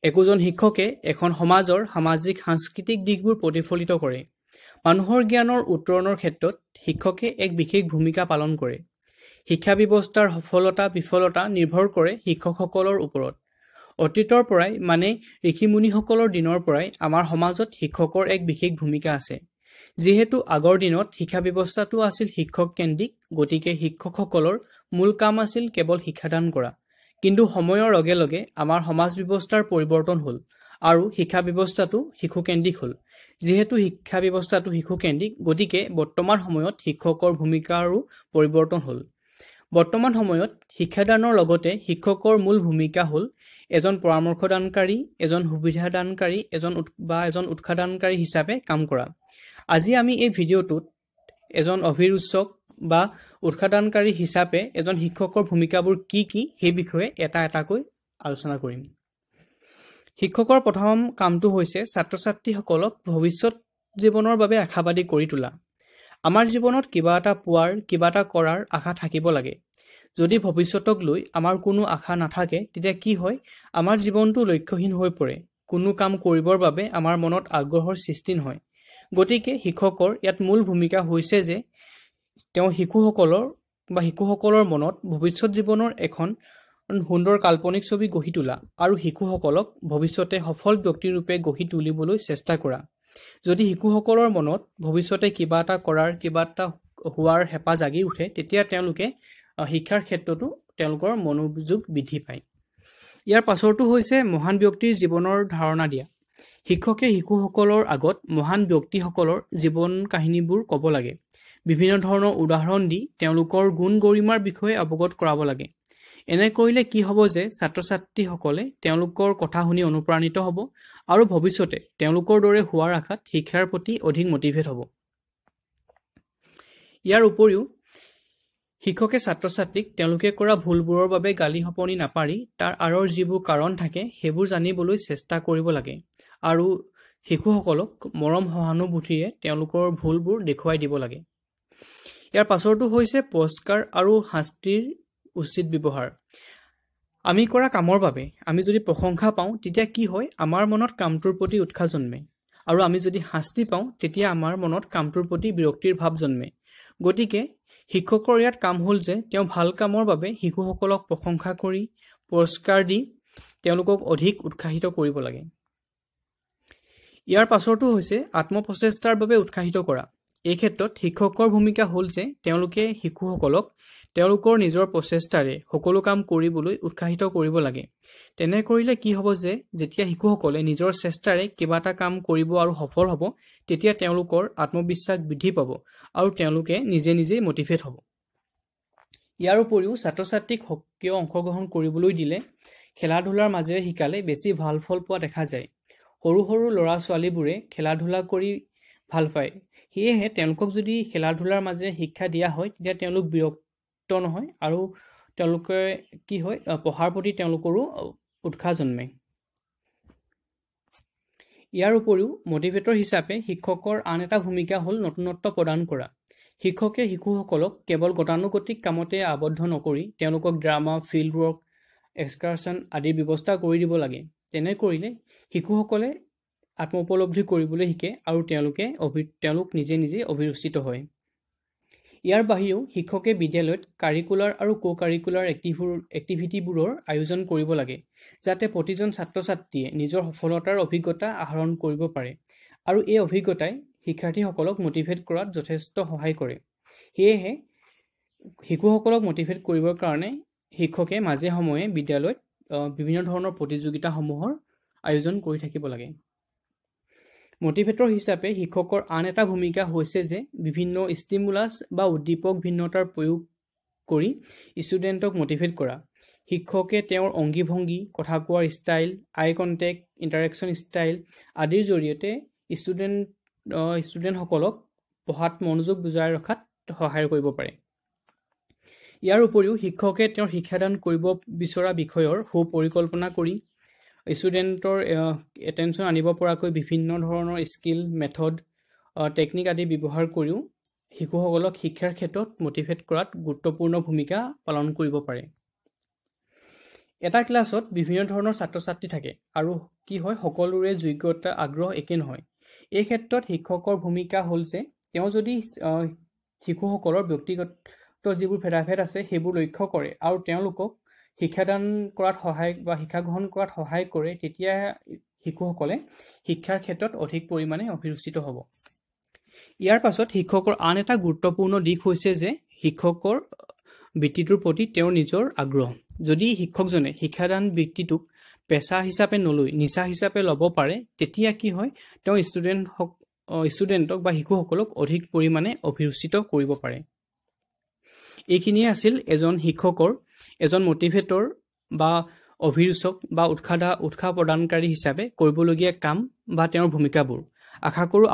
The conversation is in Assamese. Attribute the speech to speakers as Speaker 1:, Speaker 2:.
Speaker 1: একোজন শিক্ষকে এখন সমাজৰ সামাজিক সাংস্কৃতিক দিশবোৰ প্ৰতিফলিত কৰে। মানুহৰ জ্ঞানৰ উত্তৰণৰ ক্ষেত্ৰত শিক্ষকে এক বিশেষ ভূমিকা পালন কৰে। শিক্ষা ব্যৱস্থাৰ সফলতা বিফলতা নিৰ্ভৰ কৰে শিক্ষকসকলৰ ওপৰত। অতীতৰ পৰাই মানে ঋষিমুনিসকলৰ দিনৰ পৰাই আমাৰ সমাজত শিক্ষকৰ এক বিশেষ ভূমিকা আছে। যিহেতু আগৰ দিনত শিক্ষা ব্যৱস্থাটো আছিল শিক্ষক কেন্দ্ৰিক, গতিকে শিক্ষকসকলৰ মূল কাম আছিল কেৱল শিক্ষাদান কৰা। কিন্তু সময়ৰ লগে লগে আমাৰ সমাজ ব্যৱস্থাৰ পৰিৱৰ্তন হ'ল আৰু শিক্ষা ব্যৱস্থাটো শিশুকেন্দ্ৰিক হ'ল। যিহেতু শিক্ষা ব্যৱস্থাটো শিশুকেন্দ্ৰিক, গতিকে বৰ্তমান সময়ত শিক্ষকৰ ভূমিকাৰো পৰিৱৰ্তন হ'ল। বৰ্তমান সময়ত শিক্ষাদানৰ লগতে শিক্ষকৰ মূল ভূমিকা হ'ল এজন পৰামৰ্শদানকাৰী, এজন সুবিধাদানকাৰী, এজন উৎসাহদানকাৰী হিচাপে কাম কৰা। আজি আমি এই ভিডিঅ'টোত এজন অভিৰুচক বা উৎসাহদানকাৰী হিচাপে এজন শিক্ষকৰ ভূমিকাবোৰ কি কি সেই বিষয়ে এটা এটাকৈ আলোচনা কৰিম। শিক্ষকৰ প্ৰথম কামটো হৈছে ছাত্ৰ ছাত্ৰীসকলক ভৱিষ্যত জীৱনৰ বাবে আশাবাদী কৰি তোলা। আমাৰ জীৱনত কিবা এটা পোৱাৰ, কিবা এটা কৰাৰ আশা থাকিব লাগে। যদি ভৱিষ্যতক লৈ আমাৰ কোনো আশা নাথাকে, তেতিয়া কি হয়, আমাৰ জীৱনটো লক্ষ্যহীন হৈ পৰে। কোনো কাম কৰিবৰ বাবে আমাৰ মনত আগ্ৰহৰ সৃষ্টি নহয়। গতিকে শিক্ষকৰ ইয়াত মূল ভূমিকা হৈছে যে তেওঁ শিশুসকলৰ মনত ভৱিষ্যত জীৱনৰ এখন সুন্দৰ কাল্পনিক ছবি গঢ়ি তোলা আৰু শিশুসকলক ভৱিষ্যতে সফল ব্যক্তিৰূপে গঢ়ি তুলিবলৈ চেষ্টা কৰা। যদি শিশুসকলৰ মনত ভৱিষ্যতে কিবা এটা কৰাৰ, কিবা এটা হোৱাৰ হেঁপাহ জাগি উঠে, তেতিয়া তেওঁলোকে শিক্ষাৰ ক্ষেত্ৰতো তেওঁলোকৰ মনোযোগ বৃদ্ধি পায়। ইয়াৰ পাছৰটো হৈছে মহান ব্যক্তিৰ জীৱনৰ ধাৰণা দিয়া। শিক্ষকে শিশুসকলৰ আগত মহান ব্যক্তিসকলৰ জীৱন কাহিনীবোৰ ক'ব লাগে। বিভিন্ন ধৰণৰ উদাহৰণ দি তেওঁলোকৰ গুণ গৰিমাৰ বিষয়ে অৱগত কৰাব লাগে। এনে কৰিলে কি হ'ব যে ছাত্ৰ ছাত্ৰীসকলে তেওঁলোকৰ কথা শুনি অনুপ্ৰাণিত হ'ব আৰু ভৱিষ্যতে তেওঁলোকৰ দৰে হোৱাৰ আশাত শিক্ষাৰ প্ৰতি অধিক মটিভেট হ'ব। ইয়াৰ উপৰিও শিক্ষকে ছাত্ৰ ছাত্ৰীক তেওঁলোকে কৰা ভুলবোৰৰ বাবে গালি শপনি নাপাৰি তাৰ আঁৰৰ যিবোৰ কাৰণ থাকে সেইবোৰ জানিবলৈ চেষ্টা কৰিব লাগে আৰু শিশুসকলক মৰম সহানুভূতিৰে তেওঁলোকৰ ভুলবোৰ দেখুৱাই দিব লাগে। ইয়াৰ পাছৰটো হৈছে পুৰস্কাৰ আৰু শাস্তিৰ উচিত ব্যৱহাৰ। আমি কৰা কামৰ বাবে আমি যদি প্ৰশংসা পাওঁ, তেতিয়া কি হয়, আমাৰ মনত কামটোৰ প্ৰতি উৎসাহ জন্মে, আৰু আমি যদি শাস্তি পাওঁ তেতিয়া আমাৰ মনত কামটোৰ প্ৰতি বিৰক্তিৰ ভাৱ জন্মে। গতিকে শিক্ষকৰ ইয়াত কাম হ'ল যে তেওঁ ভাল কামৰ বাবে শিশুসকলক প্ৰশংসা কৰি পুৰস্কাৰ দি তেওঁলোকক অধিক উৎসাহিত কৰিব লাগে। ইয়াৰ পাছৰটো হৈছে আত্মপ্ৰচেষ্টাৰ বাবে উৎসাহিত কৰা। এই ক্ষেত্ৰত শিক্ষকৰ ভূমিকা হ'ল যে তেওঁলোকে শিশুসকলক তেওঁলোকৰ নিজৰ প্ৰচেষ্টাৰে সকলো কাম কৰিবলৈ উৎসাহিত কৰিব লাগে। তেনে কৰিলে কি হ'ব যে যেতিয়া শিশুসকলে নিজৰ চেষ্টাৰে কিবা এটা কাম কৰিব আৰু সফল হ'ব, তেতিয়া তেওঁলোকৰ আত্মবিশ্বাস বৃদ্ধি পাব আৰু তেওঁলোকে নিজে নিজেই মটিভেট হ'ব। ইয়াৰ উপৰিও ছাত্ৰ ছাত্ৰীক সক্ৰিয় অংশগ্ৰহণ কৰিবলৈ দিলে, খেলা ধূলাৰ মাজেৰে শিকালে বেছি ভাল ফল পোৱা দেখা যায়। সৰু সৰু ল'ৰা ছোৱালীবোৰে খেলা ধূলা কৰি ভাল পায়। সেয়েহে তেওঁলোকক যদি খেলা ধূলাৰ মাজেৰে শিক্ষা দিয়া হয়, তেতিয়া তেওঁলোক বিৰক্ত নহয় আৰু তেওঁলোকে কি হয়, পঢ়াৰ প্ৰতি তেওঁলোকৰো উৎসাহ জন্মে। ইয়াৰ উপৰিও মটিভেটৰ হিচাপে শিক্ষকৰ আন এটা ভূমিকা হ'ল নতুনত্ব প্ৰদান কৰা। শিক্ষকে শিশুসকলক কেৱল গতানুগতিক কামতে আবদ্ধ নকৰি তেওঁলোকক ড্ৰামা, ফিল্ড ৱৰ্ক, এক্সকাৰচন আদিৰ ব্যৱস্থা কৰি দিব লাগে। তেনে কৰিলে শিশুসকলে আত্মোপলব্ধি কৰিবলৈ শিকে আৰু তেওঁলোক নিজে নিজে অভিৰুচিত হয়। ইয়াৰ বাহিৰেও শিক্ষকে বিদ্যালয়ত কাৰিকুলাৰ আৰু কো-কাৰিকুলাৰ এক্টিভিটিবোৰৰ আয়োজন কৰিব লাগে, যাতে প্ৰতিজন ছাত্ৰ ছাত্ৰীয়ে নিজৰ সফলতাৰ অভিজ্ঞতা আহৰণ কৰিব পাৰে আৰু এই অভিজ্ঞতাই শিক্ষাৰ্থীসকলক মটিভেট কৰাত যথেষ্ট সহায় কৰে। সেয়েহে শিশুসকলক মটিভেট কৰিবৰ কাৰণে শিক্ষকে মাজে সময়ে বিদ্যালয়ত বিভিন্ন ধৰণৰ প্ৰতিযোগিতাসমূহৰ আয়োজন কৰি থাকিব লাগে। মটিভেটৰ হিচাপে শিক্ষকৰ আন এটা ভূমিকা হৈছে যে বিভিন্ন ষ্টিমুলাছ বা উদ্দীপক ভিন্নতাৰ প্ৰয়োগ কৰি ষ্টুডেণ্টক মটিভেট কৰা। শিক্ষকে তেওঁৰ অংগী ভংগী, কথা কোৱাৰ ষ্টাইল, আই কণ্টেক্ট, ইণ্টাৰেকশ্যন ষ্টাইল আদিৰ জৰিয়তে ষ্টুডেণ্টসকলক পঢ়াত মনোযোগ বজাই ৰখাত সহায় কৰিব পাৰে। ইয়াৰ উপৰিও শিক্ষকে তেওঁৰ শিক্ষাদান কৰিব বিচৰা বিষয়ৰ সুপৰিকল্পনা কৰি ষ্টুডেণ্টৰ এটেনশ্যন আনিব পৰাকৈ বিভিন্ন ধৰণৰ স্কিল, মেথড, টেকনিক আদি ব্যৱহাৰ কৰিও শিশুসকলক শিক্ষাৰ ক্ষেত্ৰত মটিভেট কৰাত গুৰুত্বপূৰ্ণ ভূমিকা পালন কৰিব পাৰে। এটা ক্লাছত বিভিন্ন ধৰণৰ ছাত্ৰ-ছাত্ৰী থাকে আৰু কি হয় সকলোৰে যোগ্যতা আগ্ৰহ একে নহয়। এই ক্ষেত্ৰত শিক্ষকৰ ভূমিকা হ'ল যে তেওঁ যদি শিশুসকলৰ ব্যক্তিগত যিবোৰ ভেদাভেদ আছে সেইবোৰ লক্ষ্য কৰে আৰু তেওঁলোকক শিক্ষাদান কৰাত সহায় বা শিক্ষা গ্ৰহণ কৰাত সহায় কৰে, তেতিয়া শিশুসকলে শিক্ষাৰ ক্ষেত্ৰত অধিক পৰিমাণে অভিৰুচিত হ'ব। ইয়াৰ পাছত শিক্ষকৰ আন এটা গুৰুত্বপূৰ্ণ দিশ হৈছে যে শিক্ষকৰ বৃত্তিটোৰ প্ৰতি তেওঁৰ নিজৰ আগ্ৰহ। যদি শিক্ষকজনে শিক্ষাদান বৃত্তিটোক পেছা হিচাপে নলৈ নিচা হিচাপে ল'ব পাৰে, তেতিয়া কি হয় তেওঁ ষ্টুডেণ্টক বা শিশুসকলক অধিক পৰিমাণে অভিৰুচিত কৰিব পাৰে। এইখিনিয়ে আছিল এজন শিক্ষকৰ এজন মটিভেটৰ বা অভিৰুচক বা উৎসাহ প্ৰদানকাৰী হিচাপে কৰিবলগীয়া কাম বা তেওঁৰ ভূমিকাবোৰ। আশা কৰোঁ